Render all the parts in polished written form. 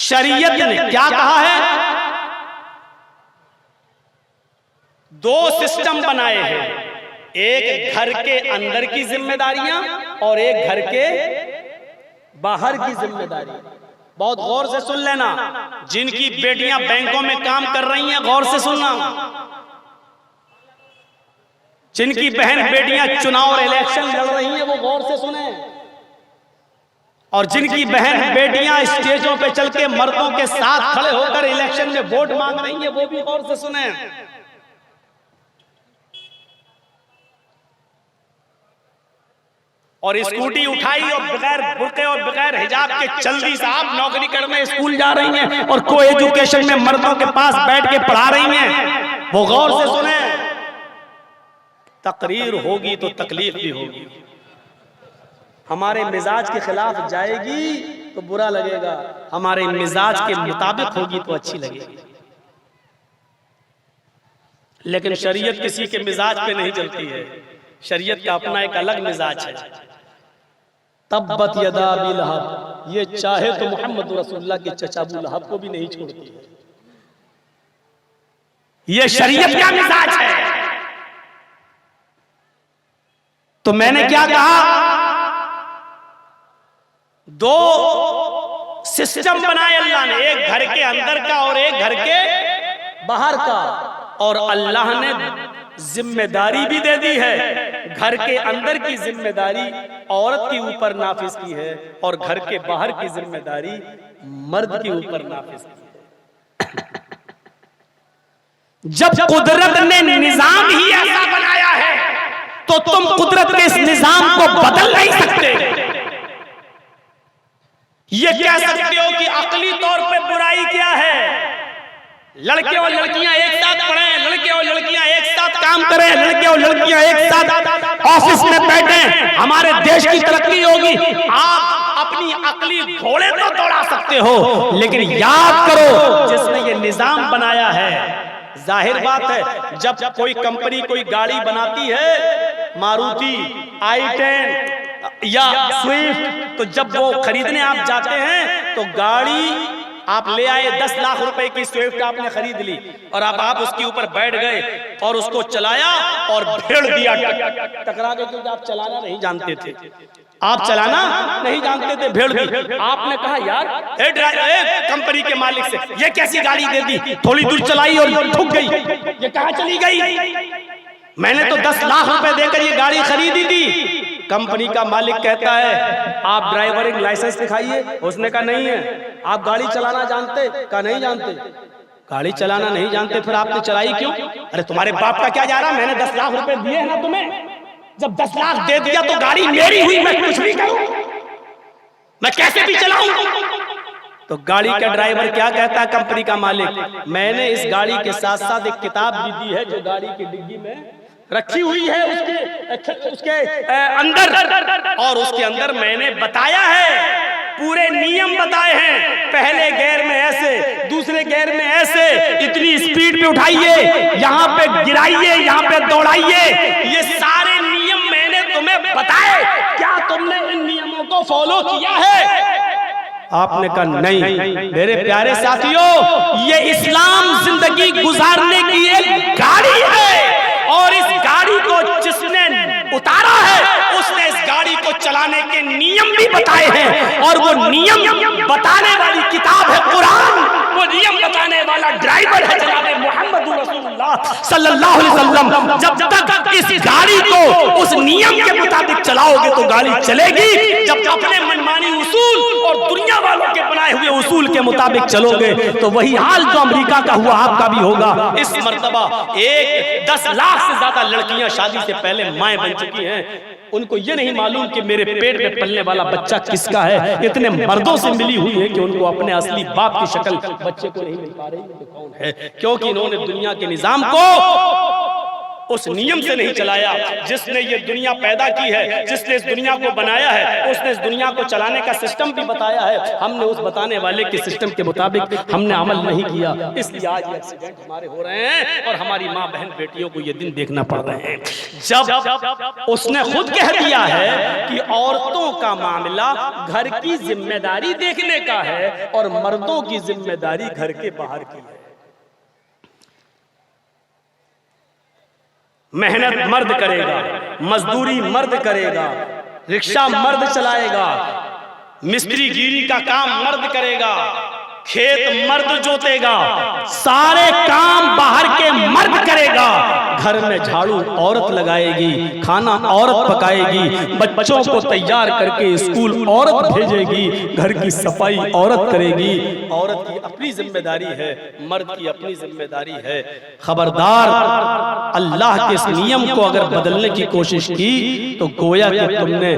शरीयत ने क्या कहा है? दो सिस्टम बनाए हैं, एक घर के अंदर की जिम्मेदारियां और एक घर के बाहर की जिम्मेदारी। बहुत गौर से सुन लेना, जिनकी बेटियां बैंकों में काम कर रही हैं गौर से सुनना, जिनकी बहन बेटियां चुनाव और इलेक्शन लड़ रही हैं वो गौर से सुने, और जिनकी बहन बेटियां स्टेजों पे चल के मर्दों के साथ खड़े होकर इलेक्शन में वोट मांग रही हैं वो भी गौर से सुने। और स्कूटी उठाई और बगैर बुर्के और बगैर हिजाब के जल्दी साहब नौकरी करने स्कूल जा रही हैं और को एजुकेशन में मर्दों के पास बैठ के पढ़ा रही हैं, वो गौर से सुने। तकरीर होगी तो तकलीफ भी होगी, हमारे मिजाज के खिलाफ जाएगी तो बुरा लगेगा, हमारे मिजाज के मुताबिक होगी तो अच्छी लगेगी। लेकिन शरीयत किसी के मिजाज पे नहीं चलती है, शरीयत का अपना एक अलग मिजाज है। तब्बत यदा अबी लहब, ये चाहे तो मोहम्मद रसूलुल्लाह के चचा अबू लहब को भी नहीं छोड़ती है। ये शरीयत का मिजाज है। तो मैंने क्या कहा, दो सिस्टम बनाए अल्लाह ने, एक घर के अंदर का और एक घर के बाहर का, और अल्लाह ने जिम्मेदारी भी दे दी है। घर के अंदर की जिम्मेदारी औरत के ऊपर नाफिज की है और घर के बाहर की जिम्मेदारी मर्द के ऊपर नाफिज की है। जब कुदरत ने निजाम ही ऐसा बनाया है तो तुम कुदरत के इस निजाम को बदल नहीं सकते। ये कह सकते हो कि अकली तौर पे बुराई क्या है, लड़के और लड़कियां एक साथ पढ़ें, लड़के और लड़कियां एक साथ काम करें, लड़के और लड़कियां एक साथ ऑफिस में बैठें, हमारे देश की तरक्की होगी। आप अपनी अकली घोड़े तो दौड़ा सकते हो, लेकिन याद करो जिसने ये निजाम बनाया है, जाहिर बात है जब कोई कंपनी कोई गाड़ी बनाती है, मारुति, i10 या स्विफ्ट, तो जब वो खरीदने आप जाते हैं तो गाड़ी आप ले आए, 10 लाख रुपए की स्विफ्ट आपने खरीद ली और अब आप उसके ऊपर बैठ गए और उसको चलाया और भेड़ दिया टकरा के, क्योंकि आप चलाना नहीं जानते थे, आप चलाना नहीं जानते थे, भेड़ दी। आपने कहा यार कंपनी के मालिक से ये कैसी गाड़ी दे दी, थोड़ी दूर चलाई और ठुक गई, ये कहां चली गई, मैंने तो 10 लाख रुपए देकर ये गाड़ी खरीदी थी। कंपनी का मालिक कहता है आप ड्राइवरिंग लाइसेंस दिखाइए, उसने कहा नहीं है। आप गाड़ी चलाना जानते, कहा नहीं जानते। गाड़ी चलाना नहीं जानते, फिर आपने चलाई क्यों? अरे तुम्हारे बाप का क्या जा रहा, मैंने 10 लाख रुपए दिए हैं ना तुम्हें, जब 10 लाख दे दिया तो गाड़ी मेरी हुई, मैं कुछ भी करूं, मैं कैसे भी चलाऊं। तो गाड़ी का ड्राइवर क्या कहता है, कंपनी का मालिक, मैंने इस गाड़ी के साथ साथ एक किताब भी दी है जो गाड़ी की डिग्गी में रखी हुई है उसके अंदर, और उसके अंदर मैंने बताया है, पूरे नियम बताए हैं, पहले गियर में ऐसे, दूसरे गियर में ऐसे, इतनी स्पीड पे उठाइए, यहाँ पे गिराइए, यहाँ पे दौड़ाइए, ये सारे नियम मैंने तुम्हें बताए, क्या तुमने इन नियमों को फॉलो किया है? आपने कहा नहीं। मेरे प्यारे साथियों, ये इस्लाम जिंदगी गुजारने की एक गाड़ी है, और इस गाड़ी को जिसने उतारा है उसने इस गाड़ी को चलाने के नियम भी बताए हैं, और वो नियम बताने वाली किताब है कुरान, वो नियम बताने वाला ड्राइवर है जनाब मोहम्मद रसूलुल्लाह सल्लल्लाहु अलैहि वसल्लम। जब तक इस गाड़ी को उस नियम के मुताबिक चलाओगे तो गाड़ी चलेगी, जब अपने मनमानी उसूल और दुनिया वालों के बनाए हुए उसूल के मुताबिक चलोगे तो वही हाल जो अमेरिका का हुआ आपका भी होगा। इस मर्तबा 10 लाख से ज्यादा लड़कियां शादी से पहले माएं बन चुकी हैं, उनको ये नहीं मालूम कि मेरे पेट में पलने वाला बच्चा किसका है, इतने मर्दों से मिली हुई है कि उनको अपने असली बाप की शक्ल बच्चे को नहीं मिल पा रही है कौन है, क्योंकि इन्होंने दुनिया के निजाम को उस नियम से नहीं चलाया। जिसने ये दुनिया पैदा की है, जिसने इस दुनिया को बनाया है, उसने इस दुनिया को चलाने का सिस्टम भी बताया है। हमने उस बताने वाले के सिस्टम के मुताबिक हमने अमल नहीं किया, इसलिए आज ये एक्सीडेंट हमारे हो रहे हैं और हमारी माँ बहन बेटियों को ये दिन देखना पड़ रहे हैं। जब उसने खुद कह दिया है कि औरतों का मामला घर की जिम्मेदारी देखने का है और मर्दों की जिम्मेदारी घर के बाहर की है। मेहनत मर्द करेगा, मजदूरी मर्द करेगा, रिक्शा मर्द चलाएगा, मिस्त्री गिरी का काम मर्द करेगा, खेत मर्द जोतेगा, सारे काम बाहर के मर्द करेगा। घर में झाड़ू औरत लगाएगी, खाना औरत पकाएगी, बच्चों को तैयार करके स्कूल औरत भेजेगी, घर की सफाई औरत करेगी। औरत की अपनी जिम्मेदारी है, मर्द की अपनी जिम्मेदारी है। खबरदार, अल्लाह के इस नियम को अगर बदलने की कोशिश की तो गोया कि तुमने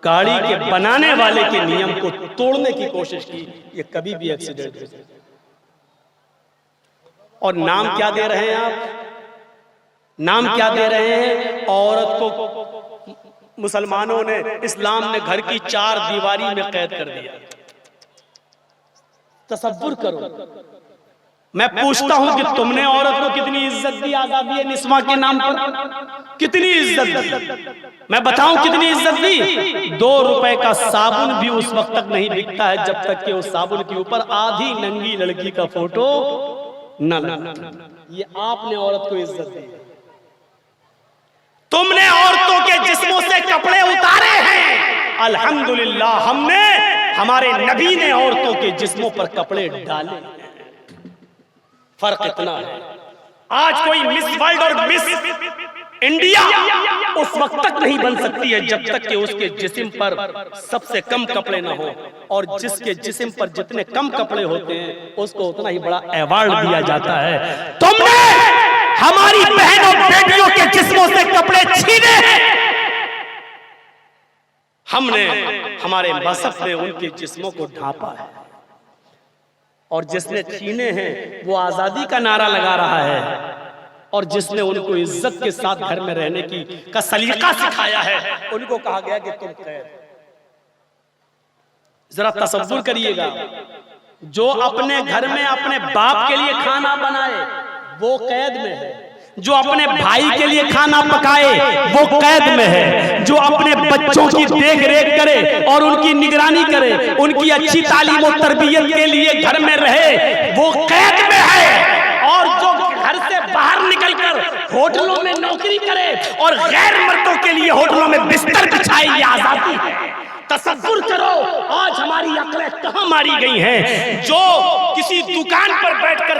गाड़ी के बनाने वाले के नियम को तोड़ने की कोशिश की। ये कभी भी एक्सीडेंट हो सकता है। और नाम क्या दे रहे हैं आप? नाम क्या दे रहे हैं? औरत को मुसलमानों ने, इस्लाम ने घर की 4 दीवारी में कैद कर दिया। तसव्वुर करो। मैं पूछता हूं कि तुमने औरत को कितनी इज्जत दी आजादी निस्वा के नाम पर? कितनी इज्जत दी? मैं बताऊं कितनी इज्जत दी? 2 रुपए का साबुन भी उस वक्त तक नहीं बिकता है जब तक कि उस साबुन के ऊपर आधी नंगी लड़की का फोटो न लगे। ये आपने औरत को इज्जत दी। तुमने औरतों के जिस्मों से कपड़े उतारे हैं। अल्हम्दुलिल्लाह, हमारे नबी ने औरतों के जिस्मों पर कपड़े डाले। फर्क इतना है, आज कोई मिस वर्ल्ड और मिस इंडिया उस वक्त तक नहीं बन सकती है जब तक कि उसके जिस्म पर सबसे कम कपड़े ना हो, और जिसके जिस्म पर जितने कम कपड़े होते हैं उसको उतना ही बड़ा अवार्ड दिया जाता है। तुमने हमारी बहनों बेटियों के जिस्मों से कपड़े छीने हैं। हमने हमारे मज़हब में उनके जिस्मों को ढांपा है, और जिसने छीने हैं वो आजादी का नारा लगा रहा है, और जिसने उनको इज्जत के साथ घर में रहने का सलीका सिखाया है उनको कहा गया कि तुम कैद। जरा तसव्वुर करिएगा, जो अपने घर में अपने बाप के लिए खाना बनाए वो कैद में है, जो अपने भाई के लिए खाना पकाए वो कैद में है, जो अपने बच्चों की देख रेख करे और उनकी निगरानी करे, उनकी अच्छी तालीम और तरबियत के लिए घर में रहे वो कैद में है, और जो घर से बाहर निकलकर होटलों में नौकरी करे और गैर मर्दों के लिए होटलों में बिस्तर बिछाए ये आजादी है। तसव्वुर करो आज हमारी अक्लें कहां मारी गई हैं। जो किसी दुकान पर बैठकर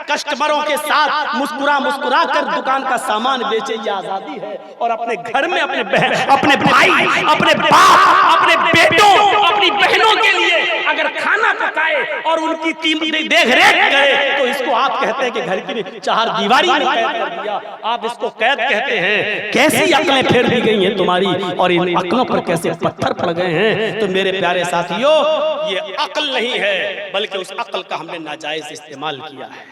कस्टमरों के साथ मुस्कुरा कर दुकान का सामान बेचे ये आजादी है, और अपने घर में अपने बहन, अपने भाई, अपने बाप, अपने बेटों, अपनी बहनों के लिए अगर खाना पकाए और उनकी देख रेख करे तो इसको आप कहते हैं कि घर की 4 दीवारी में कैद कर दिया। आप इसको कैद कहते हैं। कैसी अक्लें फेर दी गई हैं तुम्हारी, और इन अक्लों पर कैसे पत्थर पड़ गए हैं। तो मेरे प्यारे साथियों, ये अक्ल नहीं है बल्कि उस अक्ल का हमने नाजायज इस्तेमाल किया है।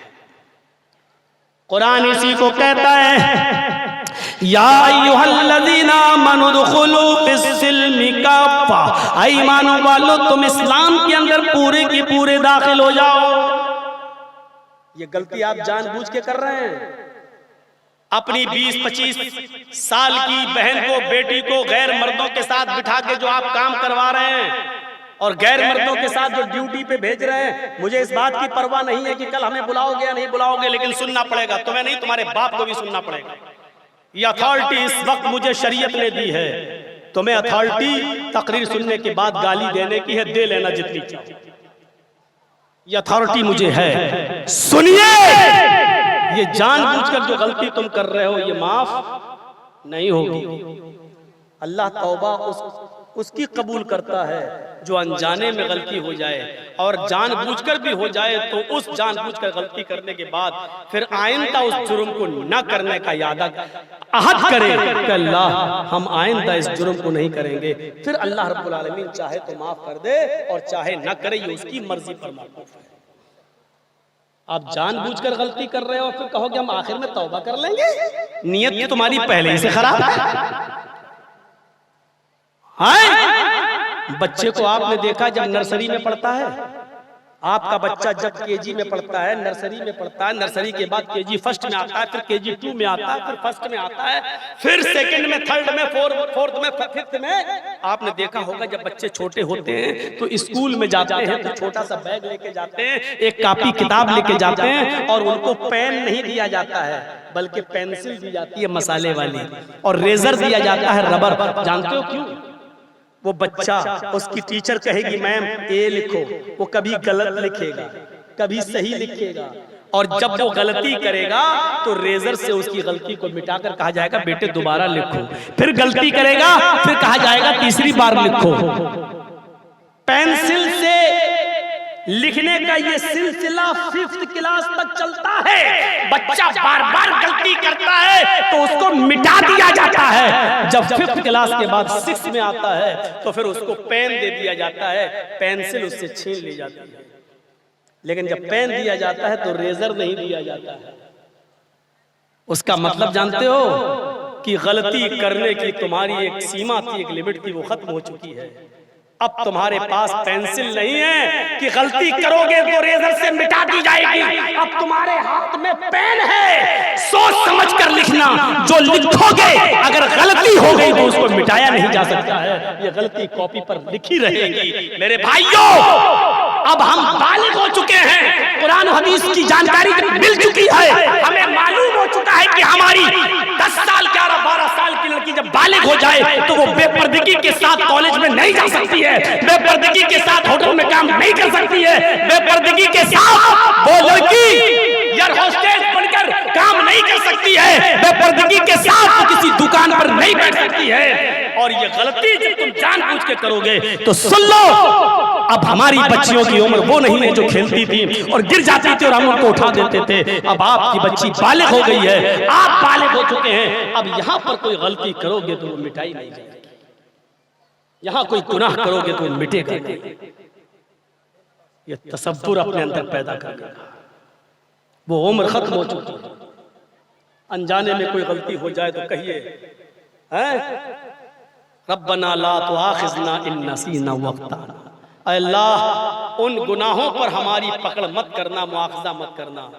कुरान इसी को कहता है, या अय्युहल्लज़ीना आमनू दुखुलू फिस्सिल्मि काफ़ा, ऐ ईमान वालों तुम इस्लाम के अंदर पूरे की पूरे दाखिल हो जाओ। ये गलती आप जानबूझ के कर रहे हैं। अपनी 20-25 साल की बहन को, बेटी को गैर मर्दों के साथ बिठा के जो आप काम करवा रहे हैं और गैर मर्दों के साथ जो ड्यूटी पे भेज रहे हैं, मुझे इस बात की परवाह नहीं है कि कल हमें बुलाओगे या नहीं बुलाओगे, लेकिन सुनना पड़ेगा। तुम्हें नहीं, तुम्हारे बाप को भी सुनना पड़ेगा। ये अथॉरिटी इस वक्त मुझे शरीयत ने दी है। तुम्हें अथॉरिटी तकरीर सुनने के बाद गाली देने की है, दे लेना जितनी चाहो। ये अथॉरिटी मुझे है। सुनिए, ये जानबूझकर जो गलती तुम कर रहे हो ये माफ नहीं होगी। अल्लाह तौबा उसकी कबूल करता है जो अनजाने में गलती हो जाए, और जानबूझकर भी हो जाए तो उस जानबूझकर गलती करने के बाद फिर आइंदा उस जुर्म को न करने का अहद करे कि अल्लाह हम आइंदा इस जुर्म को नहीं करेंगे। फिर अल्लाह रब्बुल आलमीन चाहे तो माफ कर दे और चाहे न करे, ये उसकी मर्जी पर मौकूफ है। आप जानबूझकर गलती कर रहे हो, फिर कहोगे हम आखिर में तौबा कर लेंगे। नियत तो तुम्हारी पहले ही से खराब है। बच्चे को आपने देखा जब नर्सरी में पढ़ता है, आपका बच्चा जब केजी में पढ़ता है, नर्सरी में पढ़ता है, नर्सरी के बाद केजी फर्स्ट में आता है, फिर केजी 2 में आता है, फिर फर्स्ट में आता है, फिर सेकंड में, थर्ड में, फोर्थ में, फिफ्थ में। आपने देखा होगा जब बच्चे छोटे होते हैं तो स्कूल में जाते हैं तो छोटा सा बैग लेके जाते हैं, एक कॉपी किताब लेके जाते हैं, और उनको पेन नहीं दिया जाता है बल्कि पेंसिल दी जाती है मसाले वाली, और रेजर दिया जाता है रबर। जानते हो क्यों? वो बच्चा, उसकी टीचर कहेगी मैम ए लिखो, वो कभी गलत लिखेगा, कभी सही लिखेगा, और जब वो गलती करेगा तो रेजर से उसकी गलती को मिटाकर कहा जाएगा बेटे दोबारा लिखो। फिर गलती करेगा, फिर कहा जाएगा तीसरी बार लिखो। पेंसिल से लिखने का ये सिलसिला 5th क्लास तक चलता है। बच्चा बार बार गलती करता है तो उसको मिटा दिया जाता है। जब 5th क्लास के बाद 6 में आता है तो फिर उसको पेन दे दिया जाता है, पेंसिल उससे छीन ली जाती है। लेकिन जब पेन दिया जाता है तो रेजर नहीं दिया जाता है। उसका मतलब जानते हो कि गलती करने की तुम्हारी एक सीमा थी, एक लिमिट थी, वो खत्म हो चुकी है। अब तुम्हारे पास पेंसिल नहीं है कि गलती करोगे तो रेजर से मिटा दी जाएगी। अब तुम्हारे हाथ में पेन है, सोच समझ कर लिखना। जो लिखोगे अगर गलती हो गई तो उसको मिटाया नहीं जा सकता है, ये गलती कॉपी पर लिखी रहेगी। मेरे भाइयों, अब हम बालिग हो चुके हैं, कुरान हदीस की जानकारी मिल चुकी है, हमें मालूम हो चुका है कि हमारी 10 साल 11 12 साल की लड़की जब बालिग हो जाए तो वो बेपर्दगी के साथ कॉलेज में नहीं जा सकती है, बेपर्दगी के साथ होटल में काम नहीं कर सकती है, बेपर्दगी के साथ वो लड़की एयर होस्टेस बनकर काम नहीं कर सकती है, बेपर्दगी के साथ वो किसी दुकान पर नहीं बैठ सकती है। और ये गलती जब तुम जानबूझ के करोगे तो सुन लो, अब हमारी बच्चियों की उम्र वो नहीं है जो खेलती थी और गिर जाती थी और हम उनको उठा देते थे। अब आपकी बच्ची बालिग हो गई है, आप बालिग हो चुके हैं। अब यहाँ पर कोई गलती करोगे तो वो मिटाई नहीं जाएगी, यहाँ कोई गुनाह करोगे तो मिटेगा नहीं। ये तसव्वुर अपने अंदर पैदा करना, वो उम्र खत्म हो चुकी है। अनजाने में कोई गलती हो जाए तो कहिए रब्बना ला तुआखिज़ना इन नसीना वअख्ताना, अल्लाह उन गुनाहों पर हमारी पकड़ मत करना, मुआखज़ा मत करना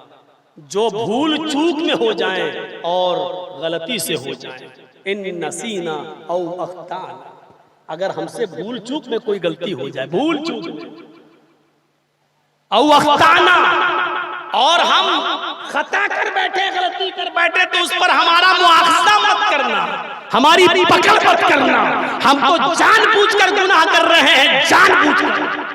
जो भूल चूक में हो जाएं और गलती से हो जाएं। इन नसीना औ अख्ताना, अगर हमसे भूल चूक में कोई गलती हो जाए, भूल चूक औ अख्ताना, और हम खता कर बैठे, गलती कर बैठे तो उस पर हमारा मुआखज़ा मत करना, हमारी पकड़ मत करना। हम तो जानबूझकर गुनाह कर रहे हैं, जानबूझकर।